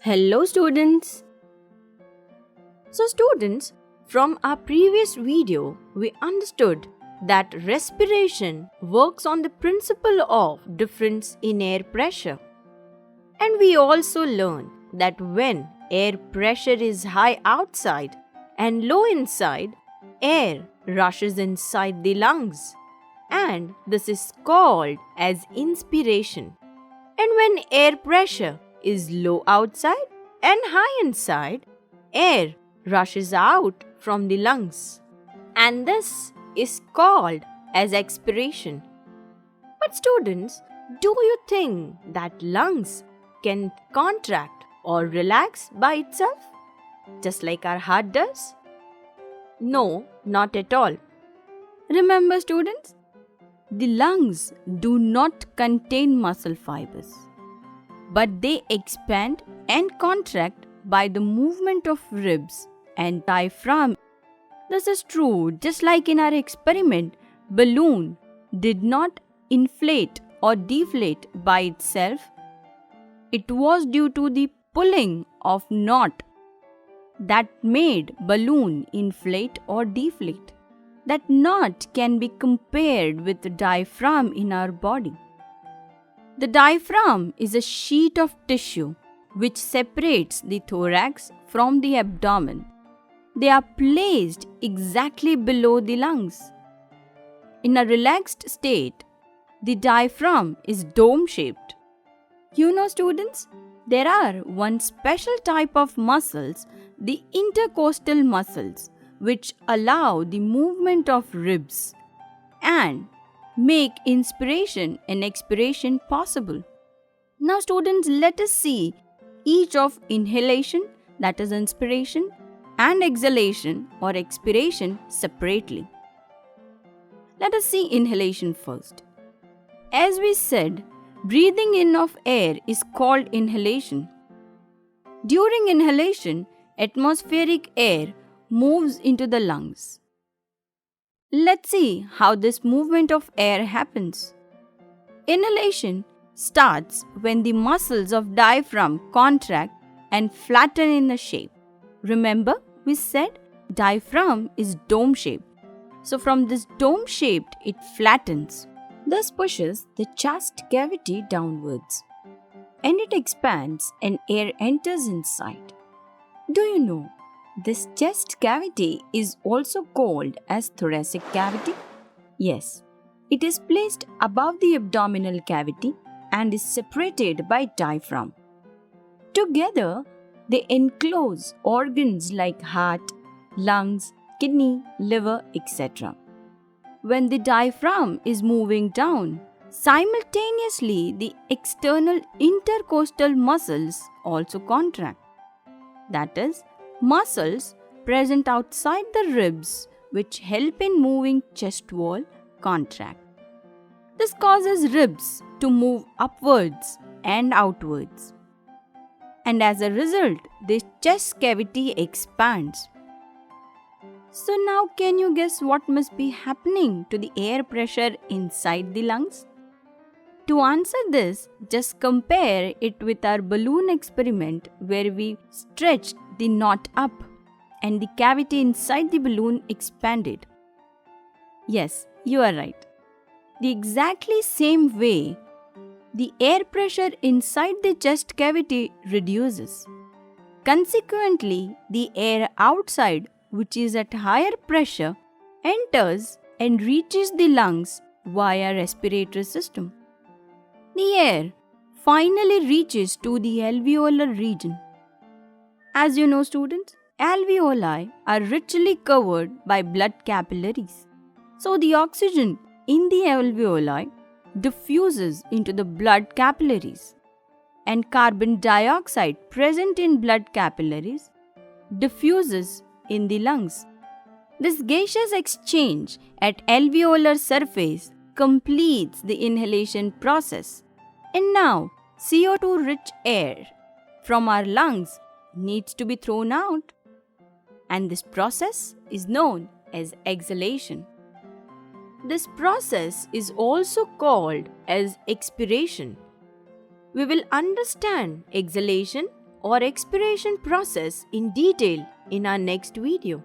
Hello students! So students, from our previous video, we understood that respiration works on the principle of difference in air pressure. And we also learned that when air pressure is high outside and low inside, air rushes inside the lungs. And this is called as inspiration. And when air pressure is low outside and high inside, air rushes out from the lungs. And this is called as expiration. But students, do you think that lungs can contract or relax by itself, just like our heart does? No, not at all. Remember students, the lungs do not contain muscle fibers, but they expand and contract by the movement of ribs and diaphragm. This is true, just like in our experiment, balloon did not inflate or deflate by itself. It was due to the pulling of knot that made balloon inflate or deflate. That knot can be compared with the diaphragm in our body. The diaphragm is a sheet of tissue which separates the thorax from the abdomen. They are placed exactly below the lungs. In a relaxed state, the diaphragm is dome-shaped. You know students, there are one special type of muscles, the intercostal muscles, which allow the movement of ribs and make inspiration and expiration possible. Now students, let us see each of inhalation, that is inspiration, and exhalation or expiration separately. Let us see inhalation first. As we said, breathing in of air is called inhalation. During inhalation, atmospheric air moves into the lungs. Let's see how this movement of air happens. Inhalation starts when the muscles of diaphragm contract and flatten in a shape. Remember, we said diaphragm is dome-shaped. So from this dome-shaped, it flattens. This pushes the chest cavity downwards. And it expands and air enters inside. Do you know, this chest cavity is also called as thoracic cavity? Yes, it is placed above the abdominal cavity and is separated by diaphragm. Together, they enclose organs like heart, lungs, kidney, liver, etc. When the diaphragm is moving down, simultaneously the external intercostal muscles also contract. That is, muscles present outside the ribs which help in moving chest wall contract. This causes ribs to move upwards and outwards. And as a result, the chest cavity expands. So now can you guess what must be happening to the air pressure inside the lungs? To answer this, just compare it with our balloon experiment where we stretched the knot up and the cavity inside the balloon expanded. Yes, you are right. The exactly same way, the air pressure inside the chest cavity reduces. Consequently, the air outside, which is at higher pressure, enters and reaches the lungs via respiratory system. The air finally reaches to the alveolar region. As you know students, alveoli are richly covered by blood capillaries. So the oxygen in the alveoli diffuses into the blood capillaries and carbon dioxide present in blood capillaries diffuses in the lungs. This gaseous exchange at alveolar surface completes the inhalation process. And now CO2-rich air from our lungs needs to be thrown out. And this process is known as exhalation. This process is also called as expiration. We will understand exhalation or expiration process in detail in our next video.